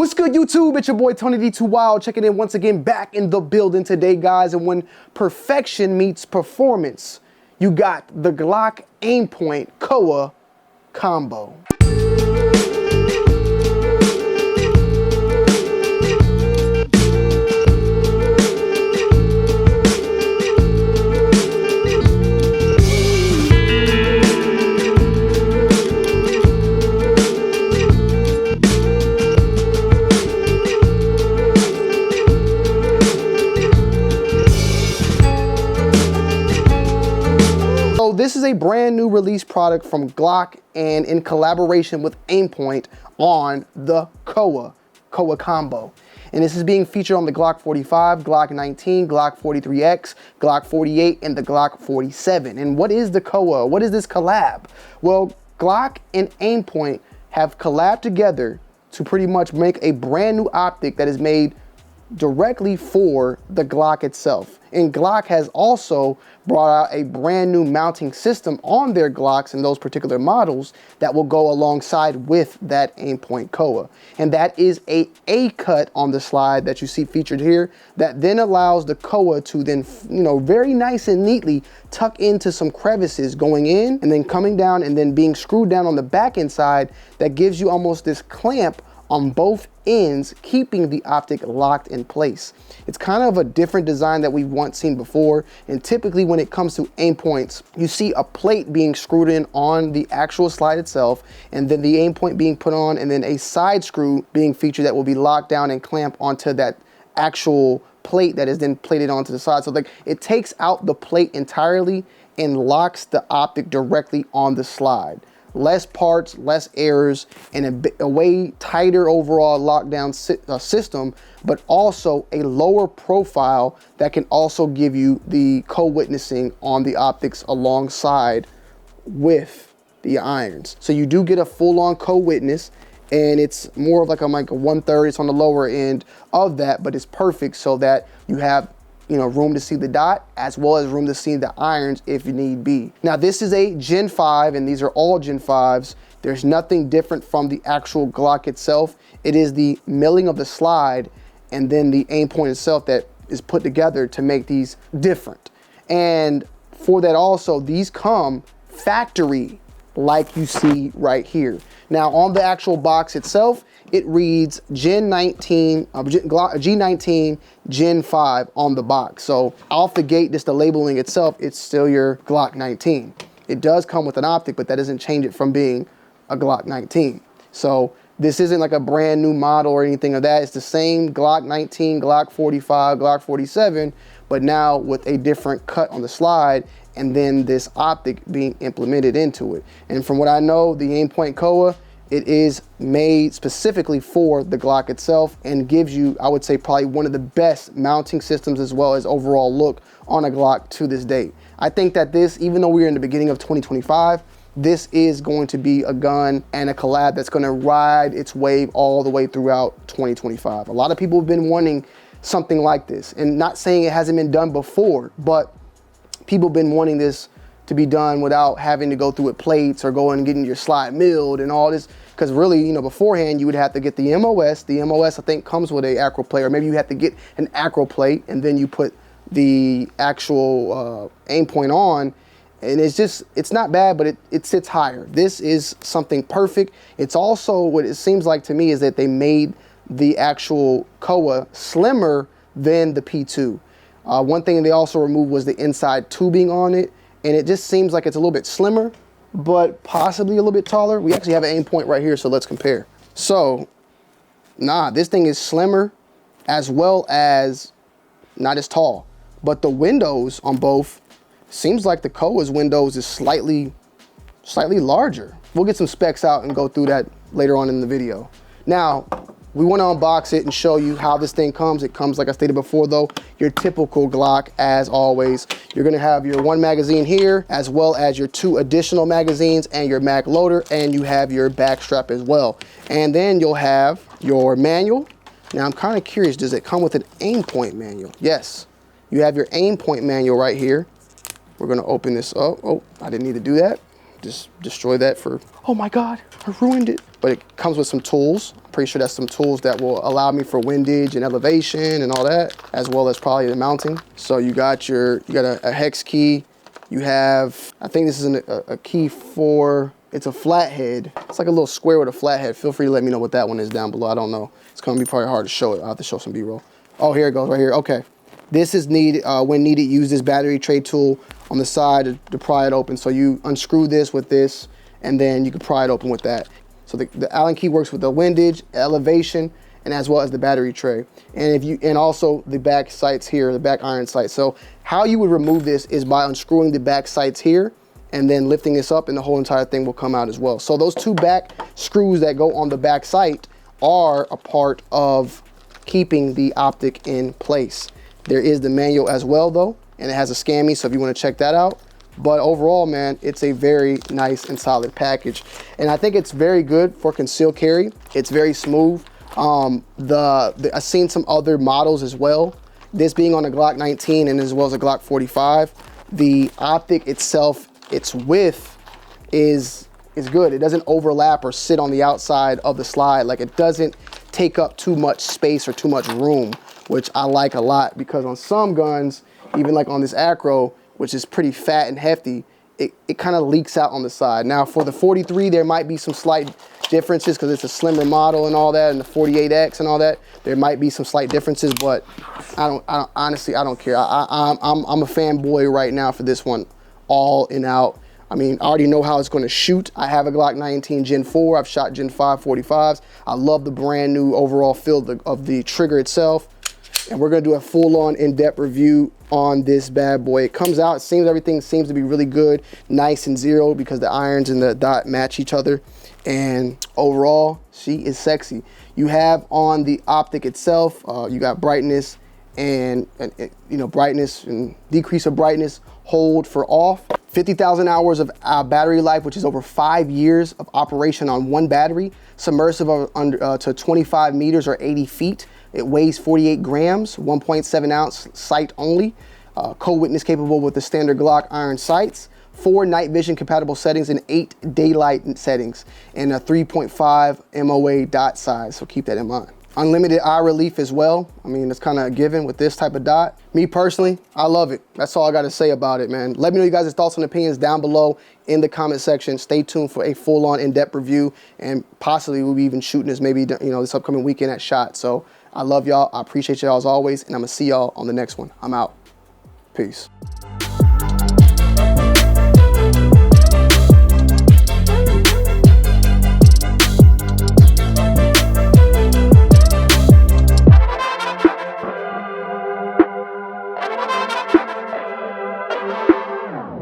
What's good, YouTube? It's your boy Tony D2 Wild checking in once again, back in the building today, guys. And when perfection meets performance, you got the GLOCK Aimpoint COA Combo. So this is a brand new release product from GLOCK and in collaboration with Aimpoint on the COA Combo. And this is being featured on the GLOCK 45, GLOCK 19, GLOCK 43X, GLOCK 48, and the GLOCK 47. And what is the COA? What is this collab? Well, GLOCK and Aimpoint have collabed together to pretty much make a brand new optic that is made directly for the GLOCK itself. And GLOCK has also brought out a brand new mounting system on their GLOCKs and those particular models that will go alongside with that Aimpoint COA. And that is a A-cut on the slide that you see featured here that then allows the COA to then, very nice and neatly tuck into some crevices going in and then coming down and then being screwed down on the back end side that gives you almost this clamp on both ends, keeping the optic locked in place. It's kind of a different design that we've once seen before, and typically when it comes to Aimpoints, you see a plate being screwed in on the actual slide itself, and then the Aimpoint being put on, and then a side screw being featured that will be locked down and clamped onto that actual plate that is then plated onto the side. So like it takes out the plate entirely and locks the optic directly on the slide. Less parts, less errors, and a way tighter overall lockdown system, but also a lower profile that can also give you the co-witnessing on the optics alongside with the irons. So you do get a full-on co-witness, and it's more of like a 1/3. It's on the lower end of that, but it's perfect so that you have room to see the dot as well as room to see the irons if need be. Now this is a Gen 5 and these are all Gen 5s. There's nothing different from the actual GLOCK itself. It is the milling of the slide and then the Aimpoint itself that is put together to make these different. And for that also, these come factory like you see right here. Now on the actual box itself, it reads G19 Gen 5 on the box. So off the gate, just the labeling itself, it's still your GLOCK 19. It does come with an optic, but that doesn't change it from being a GLOCK 19. So this isn't like a brand new model or anything of that. It's the same GLOCK 19, GLOCK 45, GLOCK 47, but now with a different cut on the slide and then this optic being implemented into it. And from what I know, the Aimpoint COA, it is made specifically for the GLOCK itself and gives you, I would say, probably one of the best mounting systems as well as overall look on a GLOCK to this date. I think that this, even though we're in the beginning of 2025, this is going to be a gun and a collab that's going to ride its wave all the way throughout 2025. A lot of people have been wanting something like this, and not saying it hasn't been done before, but people have been wanting this to be done without having to go through with plates or going and getting your slide milled and all this. Because really, beforehand, you would have to get the MOS. The MOS, I think, comes with a acro plate, or maybe you have to get an acro plate and then you put the actual Aimpoint on. And it's not bad, but it sits higher. This is something perfect. It's also, what it seems like to me is that they made the actual COA slimmer than the P2. One thing they also removed was the inside tubing on it. And it just seems like it's a little bit slimmer, but possibly a little bit taller. We actually have an Aimpoint right here, so let's compare. So, this thing is slimmer as well as not as tall. But the windows on both, seems like the COA's windows is slightly larger. We'll get some specs out and go through that later on in the video. Now, we want to unbox it and show you how this thing comes. It comes, like I stated before though, your typical GLOCK as always. You're gonna have your one magazine here, as well as your 2 additional magazines and your mag loader, and you have your back strap as well. And then you'll have your manual. Now I'm kind of curious, does it come with an Aimpoint manual? Yes, you have your Aimpoint manual right here. We're gonna open this up. Oh, I didn't need to do that. just destroy that for, oh my God, I ruined it. But it comes with some tools. I'm pretty sure that's some tools that will allow me for windage and elevation and all that, as well as probably the mounting. So you got a hex key. You have, I think this is a key for, it's a flathead. It's like a little square with a flathead. Feel free to let me know what that one is down below. I don't know. It's gonna be probably hard to show it. I'll have to show some B-roll. Oh, here it goes right here. Okay. This is needed, when needed, use this battery tray tool on the side to pry it open. So you unscrew this with this, and then you can pry it open with that. So the Allen key works with the windage, elevation, and as well as the battery tray. And also the back sights here, the back iron sights. So how you would remove this is by unscrewing the back sights here and then lifting this up, and the whole entire thing will come out as well. So those two back screws that go on the back sight are a part of keeping the Optic in place. There is the manual as well though, and it has a SCAMI, so if you want to check that out. But overall, man, it's a very nice and solid package. And I think it's very good for concealed carry. It's very smooth. I've seen some other models as well. This being on a Glock 19 and as well as a Glock 45, the Optic itself, its width is good. It doesn't overlap or sit on the outside of the slide. Like, it doesn't take up too much space or too much room, which I like a lot, because on some guns, even like on this Acro, which is pretty fat and hefty, it kind of leaks out on the side. Now for the 43, there might be some slight differences because it's a slimmer model and all that, and the 48X and all that, there might be some slight differences, but honestly, I don't care. I'm a fanboy right now for this one, all in out. I mean, I already know how it's going to shoot. I have a Glock 19 Gen 4. I've shot Gen 5 45s. I love the brand new overall feel of the trigger itself. And we're going to do a full-on in-depth review on this bad boy. It comes out, everything seems to be really good, nice and zero, because the irons and the dot match each other. And overall, she is sexy. You have on the Optic itself, you got brightness and brightness and decrease of brightness, hold for off. 50,000 hours of battery life, which is over 5 years of operation on one battery. Submersive to 25 meters or 80 feet. It weighs 48 grams, 1.7 ounce sight only. Co-witness capable with the standard Glock iron sights. 4 night vision compatible settings and 8 daylight settings. And a 3.5 MOA dot size, so keep that in mind. Unlimited eye relief as well. I mean, it's kind of a given with this type of dot. Me personally, I love it. That's all I got to say about it, man. Let me know you guys' thoughts and opinions down below in the comment section. Stay tuned for a full-on in-depth review, and possibly we'll be even shooting this maybe this upcoming weekend at SHOT. So I love y'all. I appreciate y'all as always, and I'm gonna see y'all on the next one. I'm out. Peace.